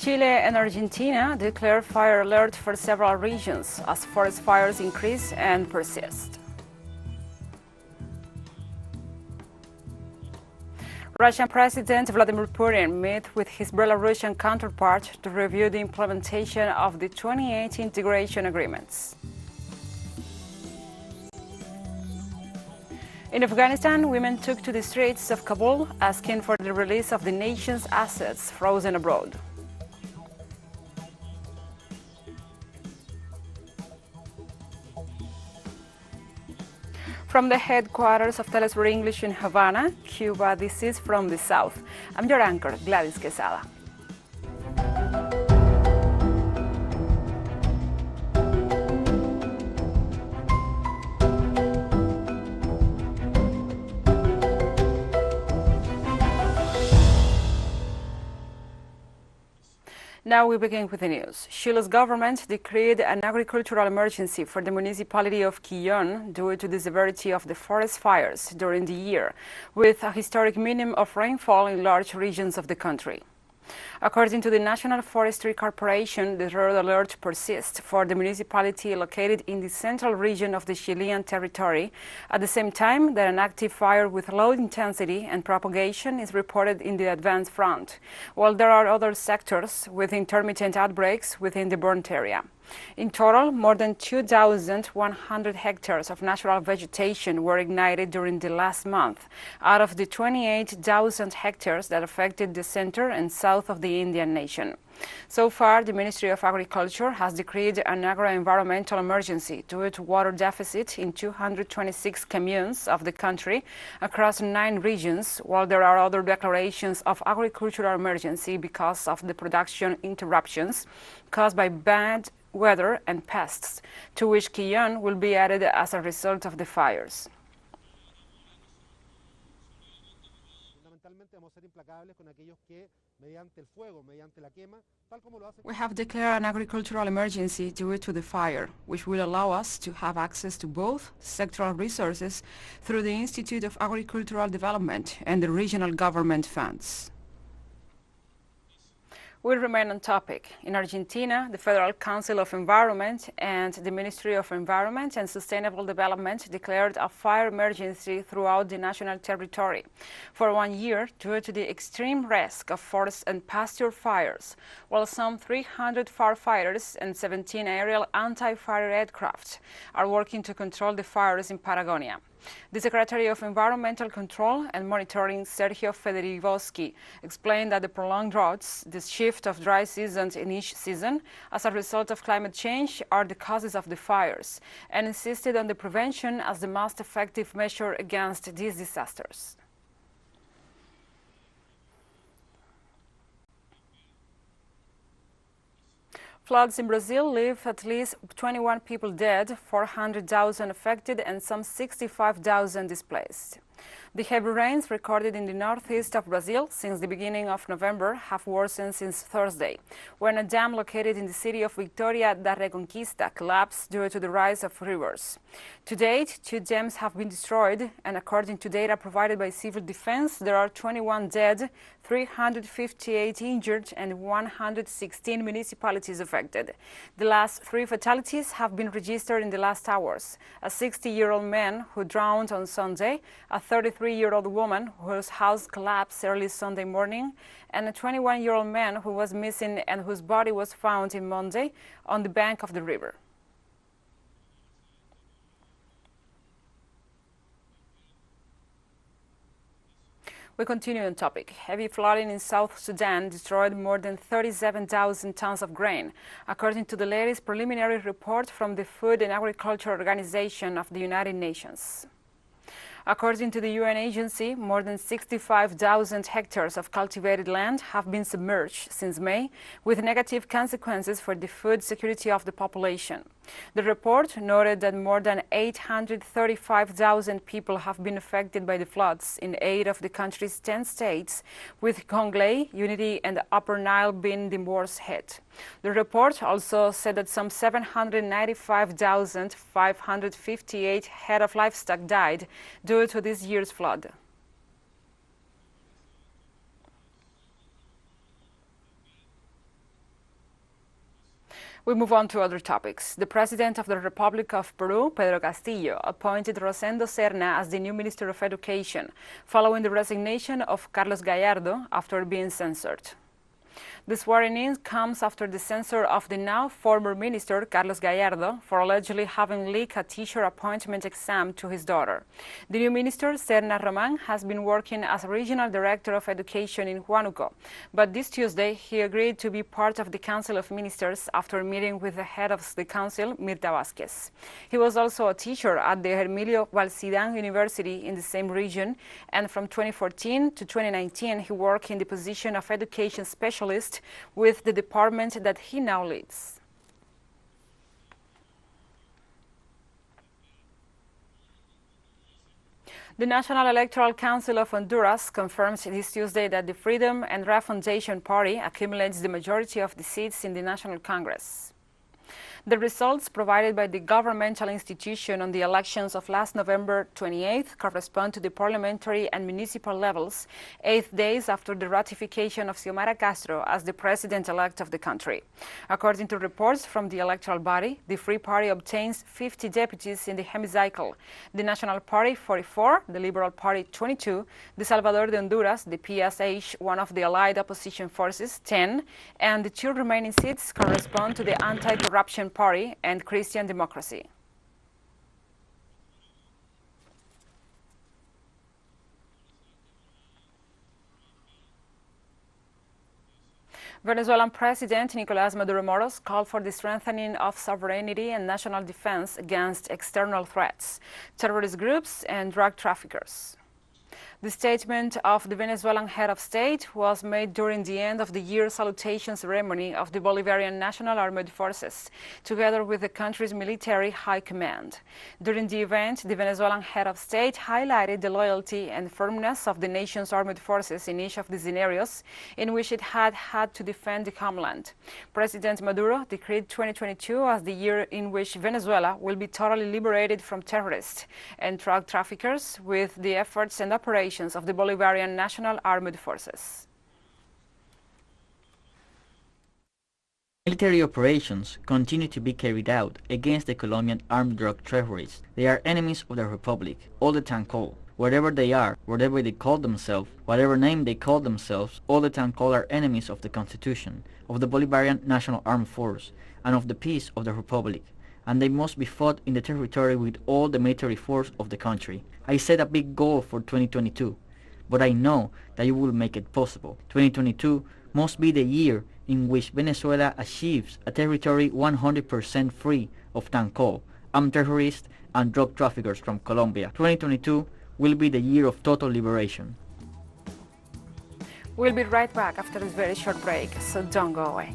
Chile and Argentina declare fire alert for several regions as forest fires increase and persist. Russian President Vladimir Putin met with his Belarusian counterpart to review the implementation of the 28 integration agreements. In Afghanistan, women took to the streets of Kabul asking for the release of the nation's assets frozen abroad. From the headquarters of TeleSUR English in Havana, Cuba, this is From the South. I'm your anchor, Gladys Quesada. Now we begin with the news. Chile's government decreed an agricultural emergency for the municipality of Quillón due to the severity of the forest fires during the year, with a historic minimum of rainfall in large regions of the country. According to the National Forestry Corporation, the red alert persists for the municipality located in the central region of the Chilean territory, at the same time that an active fire with low intensity and propagation is reported in the advanced front, while there are other sectors with intermittent outbreaks within the burnt area. In total, more than 2,100 hectares of natural vegetation were ignited during the last month, out of the 28,000 hectares that affected the center and south of the Indian nation. So far, the Ministry of Agriculture has decreed an agro-environmental emergency due to water deficit in 226 communes of the country across 9 regions, while there are other declarations of agricultural emergency because of the production interruptions caused by bad weather and pests, to which Quillón will be added as a result of the fires. We have declared an agricultural emergency due to the fire, which will allow us to have access to both sectoral resources through the Institute of Agricultural Development and the regional government funds. We remain on topic. In Argentina, the Federal Council of Environment and the Ministry of Environment and Sustainable Development declared a fire emergency throughout the national territory for 1 year due to the extreme risk of forest and pasture fires, while some 300 firefighters and 17 aerial anti-fire aircraft are working to control the fires in Patagonia. The Secretary of Environmental Control and Monitoring, Sergio Federivoski, explained that the prolonged droughts, the shift of dry seasons in each season as a result of climate change are the causes of the fires, and insisted on the prevention as the most effective measure against these disasters. Floods in Brazil leave at least 21 people dead, 400,000 affected, and some 65,000 displaced. The heavy rains recorded in the northeast of Brazil since the beginning of November have worsened since Thursday, when a dam located in the city of Vitória da Reconquista collapsed due to the rise of rivers. To date, 2 dams have been destroyed, and according to data provided by Civil Defense, there are 21 dead, 358 injured, and 116 municipalities affected. The last 3 fatalities have been registered in the last hours: a 60-year-old man who drowned on Sunday, a 33-year-old woman whose house collapsed early Sunday morning, and a 21-year-old man who was missing and whose body was found on Monday on the bank of the river. We continue on topic. Heavy flooding in South Sudan destroyed more than 37,000 tons of grain, according to the latest preliminary report from the Food and Agriculture Organization of the United Nations. According to the UN agency, more than 65,000 hectares of cultivated land have been submerged since May, with negative consequences for the food security of the population. The report noted that more than 835,000 people have been affected by the floods in 8 of the country's 10 states, with Jonglei, Unity, and the Upper Nile being the worst hit. The report also said that some 795,558 head of livestock died due to this year's flood. We move on to other topics. The President of the Republic of Peru, Pedro Castillo, appointed Rosendo Serna as the new Minister of Education, following the resignation of Carlos Gallardo after being censored. The swearing-in comes after the censure of the now former minister, Carlos Gallardo, for allegedly having leaked a teacher appointment exam to his daughter. The new minister, Serna Román, has been working as Regional Director of Education in Huánuco, but this Tuesday he agreed to be part of the Council of Ministers after meeting with the head of the council, Mirta Vázquez. He was also a teacher at the Hermilio Valsidán University in the same region, and from 2014 to 2019 he worked in the position of education specialist with the department that he now leads. The National Electoral Council of Honduras confirms this Tuesday that the Freedom and Refoundation Party accumulates the majority of the seats in the National Congress. The results provided by the governmental institution on the elections of last November 28th correspond to the parliamentary and municipal levels, 8 days after the ratification of Xiomara Castro as the president-elect of the country. According to reports from the electoral body, the Free Party obtains 50 deputies in the hemicycle, the National Party 44, the Liberal Party 22, the Salvador de Honduras, the PSH, one of the allied opposition forces, 10, and the 2 remaining seats correspond to the Anti-Corruption Party and Christian Democracy. Venezuelan President Nicolás Maduro Moros called for the strengthening of sovereignty and national defense against external threats, terrorist groups, and drug traffickers. The statement of the Venezuelan head of state was made during the end of the year salutation ceremony of the Bolivarian National Armed Forces, together with the country's military high command. During the event, the Venezuelan head of state highlighted the loyalty and firmness of the nation's armed forces in each of the scenarios in which it had to defend the homeland. President Maduro decreed 2022 as the year in which Venezuela will be totally liberated from terrorists and drug traffickers with the efforts and operations of the Bolivarian National Armed Forces. Military operations continue to be carried out against the Colombian armed drug terrorists. They are enemies of the Republic, all the time called. Wherever they are, whatever they call themselves, whatever name they call themselves, all the time called are enemies of the Constitution, of the Bolivarian National Armed Force, and of the peace of the Republic, and they must be fought in the territory with all the military force of the country. I set a big goal for 2022, but I know that you will make it possible. 2022 must be the year in which Venezuela achieves a territory 100% free of Tancol, armed terrorists and drug traffickers from Colombia. 2022 will be the year of total liberation. We'll be right back after this very short break, so don't go away.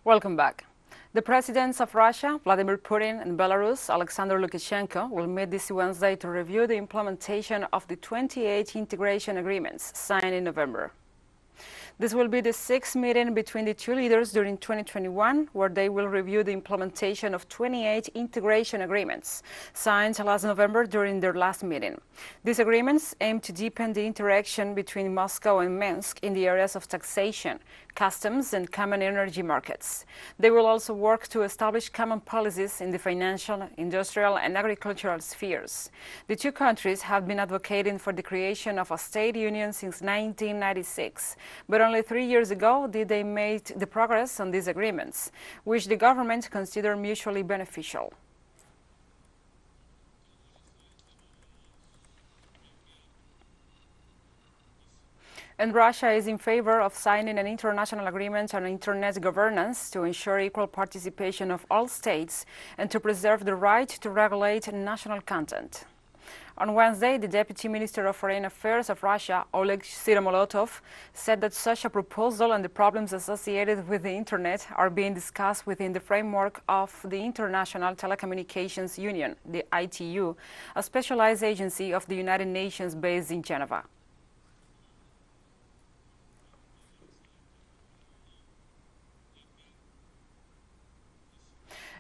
Welcome back. The presidents of Russia, Vladimir Putin, and Belarus, Alexander Lukashenko, will meet this Wednesday to review the implementation of the 28 integration agreements signed in November. This will be the 6th meeting between the two leaders during 2021, where they will review the implementation of 28 integration agreements signed last November during their last meeting. These agreements aim to deepen the interaction between Moscow and Minsk in the areas of taxation, customs, and common energy markets. They will also work to establish common policies in the financial, industrial, and agricultural spheres. The two countries have been advocating for the creation of a state union since 1996, but only 3 years ago did they make the progress on these agreements, which the government considered mutually beneficial. And Russia is in favor of signing an international agreement on internet governance to ensure equal participation of all states and to preserve the right to regulate national content. On Wednesday, the Deputy Minister of Foreign Affairs of Russia, Oleg Siromolotov, said that such a proposal and the problems associated with the Internet are being discussed within the framework of the International Telecommunications Union, the ITU, a specialized agency of the United Nations based in Geneva.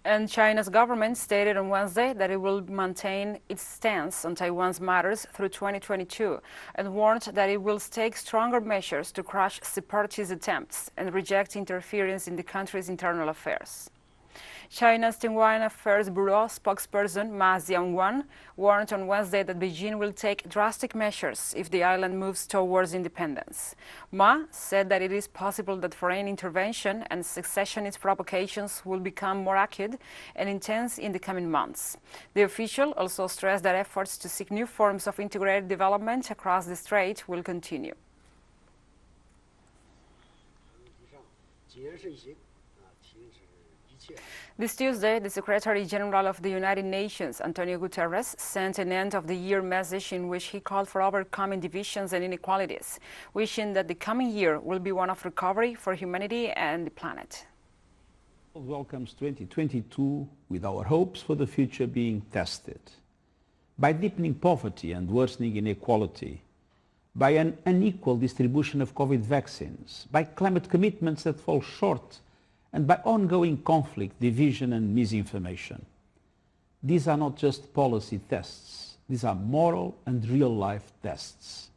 And China's government stated on Wednesday that it will maintain its stance on Taiwan's matters through 2022 and warned that it will take stronger measures to crush separatist attempts and reject interference in the country's internal affairs. China's Taiwan Affairs Bureau spokesperson Ma Jianwen warned on Wednesday that Beijing will take drastic measures if the island moves towards independence. Ma said that it is possible that foreign intervention and secessionist provocations will become more acute and intense in the coming months. The official also stressed that efforts to seek new forms of integrated development across the strait will continue. This Tuesday, the Secretary General of the United Nations, Antonio Guterres, sent an end-of-the-year message in which he called for overcoming divisions and inequalities, wishing that the coming year will be one of recovery for humanity and the planet. Welcomes 2022 with our hopes for the future being tested. By deepening poverty and worsening inequality, by an unequal distribution of COVID vaccines, by climate commitments that fall short, and by ongoing conflict, division and misinformation. These are not just policy tests. These are moral and real-life tests.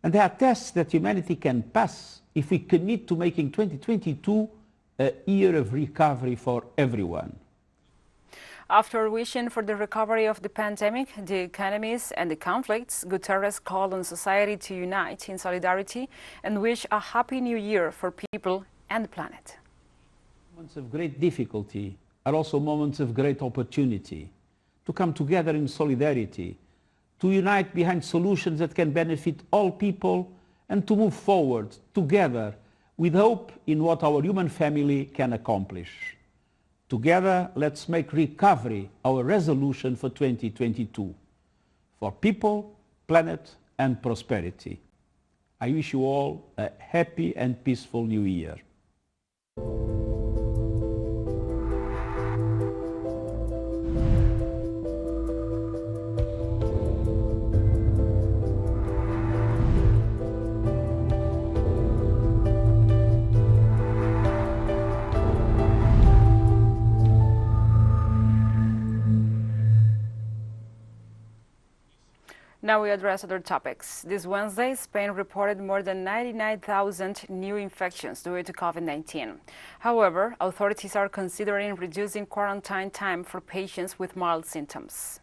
And they are tests that humanity can pass if we commit to making 2022 a year of recovery for everyone. After wishing for the recovery of the pandemic, the economies and the conflicts, Guterres called on society to unite in solidarity and wish a happy new year for people and the planet. Moments of great difficulty are also moments of great opportunity to come together in solidarity, to unite behind solutions that can benefit all people and to move forward together with hope in what our human family can accomplish. Together, let's make recovery our resolution for 2022, for people, planet and prosperity. I wish you all a happy and peaceful new year. Now we address other topics. This Wednesday, Spain reported more than 99,000 new infections due to COVID-19. However, authorities are considering reducing quarantine time for patients with mild symptoms.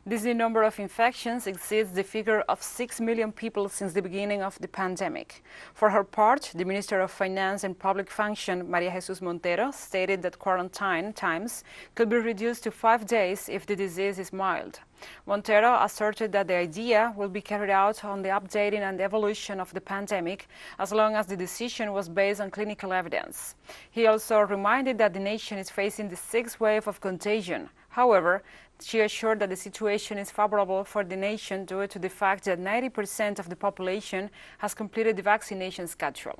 This new number of infections exceeds the figure of 6 million people since the beginning of the pandemic. For her part, the Minister of Finance and Public Function, María Jesús Montero, stated that quarantine times could be reduced to 5 days if the disease is mild. Montero asserted that the idea will be carried out on the updating and evolution of the pandemic as long as the decision was based on clinical evidence. He also reminded that the nation is facing the 6th wave of contagion. However, she assured that the situation is favorable for the nation due to the fact that 90% of the population has completed the vaccination schedule.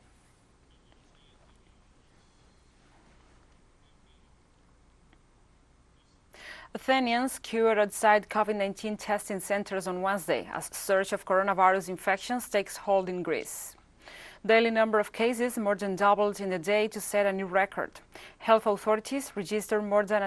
Athenians queued outside COVID-19 testing centers on Wednesday as surge of coronavirus infections takes hold in Greece. Daily number of cases more than doubled in a day to set a new record. Health authorities registered more than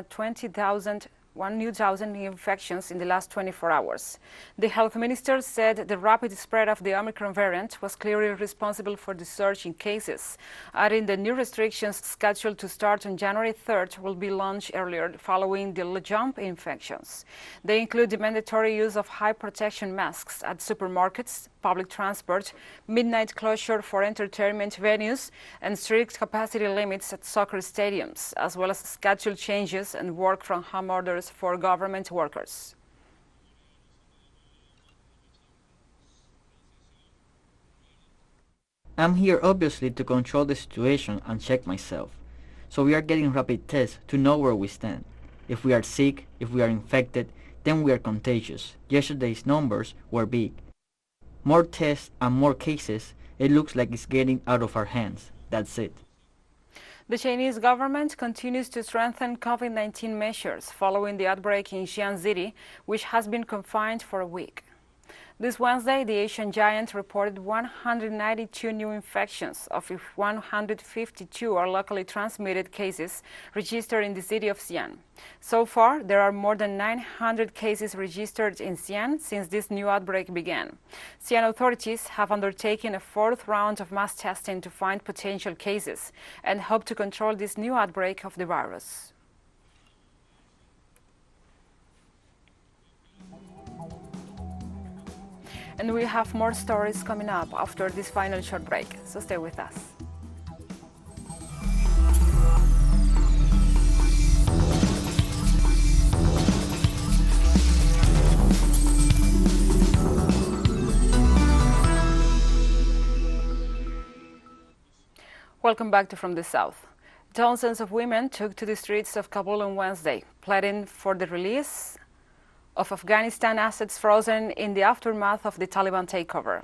1,000 new infections in the last 24 hours. The health minister said the rapid spread of the Omicron variant was clearly responsible for the surge in cases, adding the new restrictions scheduled to start on January 3rd will be launched earlier following the jump in infections. They include the mandatory use of high protection masks at supermarkets, public transport, midnight closure for entertainment venues, and strict capacity limits at soccer stadiums, as well as schedule changes and work from home orders for government workers. I'm here obviously to control the situation and check myself. So we are getting rapid tests to know where we stand. If we are sick, if we are infected, then we are contagious. Yesterday's numbers were big. More tests and more cases, it looks like it's getting out of our hands. That's it. The Chinese government continues to strengthen COVID-19 measures following the outbreak in Xi'an City, which has been confined for a week. This Wednesday, the Asian giant reported 192 new infections, of which 152 are locally transmitted cases registered in the city of Xi'an. So far, there are more than 900 cases registered in Xi'an since this new outbreak began. Xi'an authorities have undertaken a fourth round of mass testing to find potential cases and hope to control this new outbreak of the virus. And we have more stories coming up after this final short break, so stay with us. Welcome back to From the South. Thousands of women took to the streets of Kabul on Wednesday, pleading for the release of Afghanistan assets frozen in the aftermath of the Taliban takeover.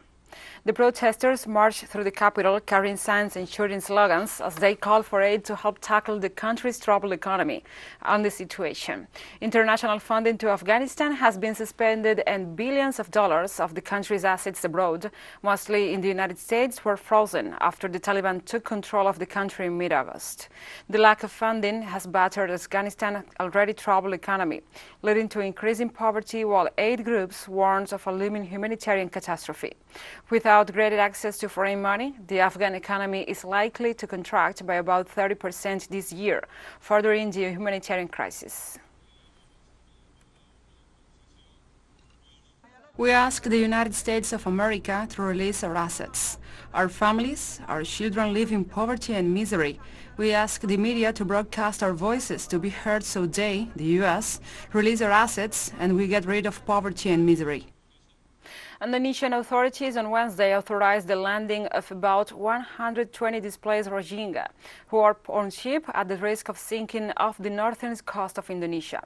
The protesters marched through the capital carrying signs and shouting slogans as they called for aid to help tackle the country's troubled economy and the situation. International funding to Afghanistan has been suspended and billions of dollars of the country's assets abroad, mostly in the United States, were frozen after the Taliban took control of the country in mid-August. The lack of funding has battered Afghanistan's already troubled economy, leading to increasing poverty, while aid groups warned of a looming humanitarian catastrophe. Without greater access to foreign money, the Afghan economy is likely to contract by about 30% this year, furthering the humanitarian crisis. We ask the United States of America to release our assets. Our families, our children live in poverty and misery. We ask the media to broadcast our voices to be heard so they, the U.S., release our assets and we get rid of poverty and misery. Indonesian authorities on Wednesday authorized the landing of about 120 displaced Rohingya, who are on ship at the risk of sinking off the northern coast of Indonesia.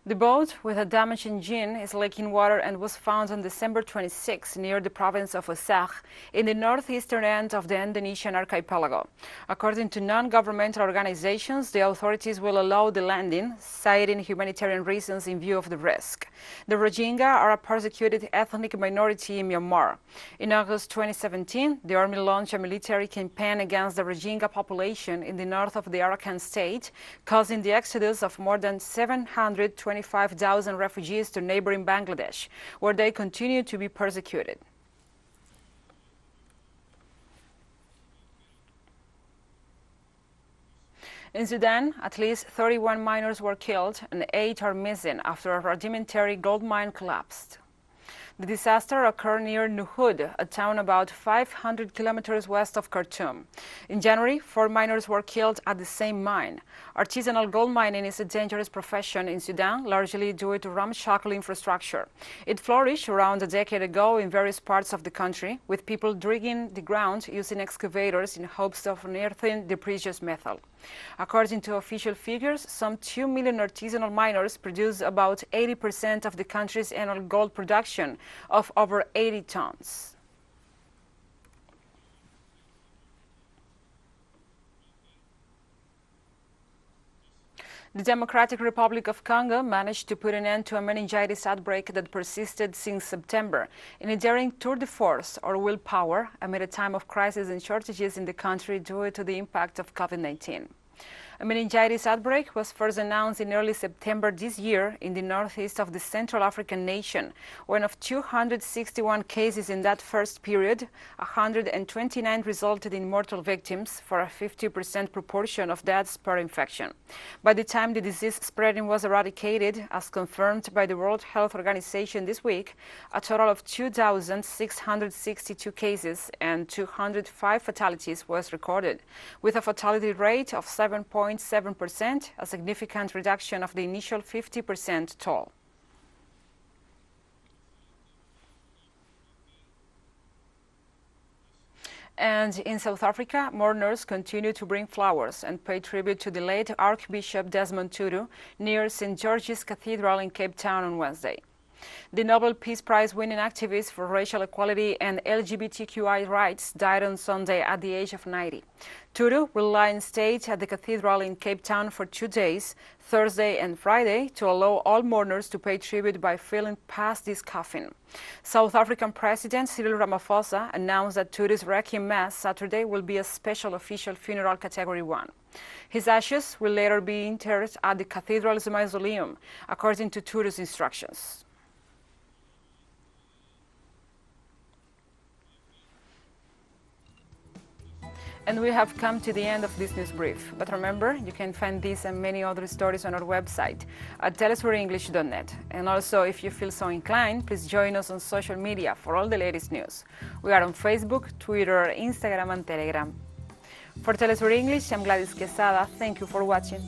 The boat, with a damaged engine, is leaking water and was found on December 26 near the province of Aceh, in the northeastern end of the Indonesian archipelago. According to non-governmental organizations, the authorities will allow the landing, citing humanitarian reasons in view of the risk. The Rohingya are a persecuted ethnic minority in Myanmar. In August 2017, the army launched a military campaign against the Rohingya population in the north of the Araghan state, causing the exodus of more than 725,000 refugees to neighboring Bangladesh, where they continue to be persecuted. In Sudan, at least 31 miners were killed and 8 are missing after a rudimentary gold mine collapsed. The disaster occurred near Nuhud, a town about 500 kilometers west of Khartoum. In January, 4 miners were killed at the same mine. Artisanal gold mining is a dangerous profession in Sudan, largely due to ramshackle infrastructure. It flourished around a decade ago in various parts of the country, with people digging the ground using excavators in hopes of unearthing the precious metal. According to official figures, some 2 million artisanal miners produce about 80% of the country's annual gold production of over 80 tons. The Democratic Republic of Congo managed to put an end to a meningitis outbreak that persisted since September in a daring tour de force, or willpower, amid a time of crisis and shortages in the country due to the impact of COVID-19. A meningitis outbreak was first announced in early September this year in the northeast of the Central African nation. When of 261 cases in that first period, 129 resulted in mortal victims, for a 50% proportion of deaths per infection. By the time the disease spreading was eradicated, as confirmed by the World Health Organization this week, a total of 2,662 cases and 205 fatalities was recorded, with a fatality rate of 7.7%, a significant reduction of the initial 50% toll. And in South Africa, mourners continue to bring flowers and pay tribute to the late Archbishop Desmond Tutu near St. George's Cathedral in Cape Town on Wednesday. The Nobel Peace Prize winning activist for racial equality and LGBTQI rights died on Sunday at the age of 90. Tutu will lie in state at the cathedral in Cape Town for 2 days, Thursday and Friday, to allow all mourners to pay tribute by filing past this coffin. South African President Cyril Ramaphosa announced that Tutu's Requiem Mass Saturday will be a special official funeral Category 1. His ashes will later be interred at the cathedral's mausoleum, according to Tutu's instructions. And we have come to the end of this news brief. But remember, you can find this and many other stories on our website at telesurenglish.net. And also, if you feel so inclined, please join us on social media for all the latest news. We are on Facebook, Twitter, Instagram, and Telegram. For Telesur English, I'm Gladys Quesada. Thank you for watching.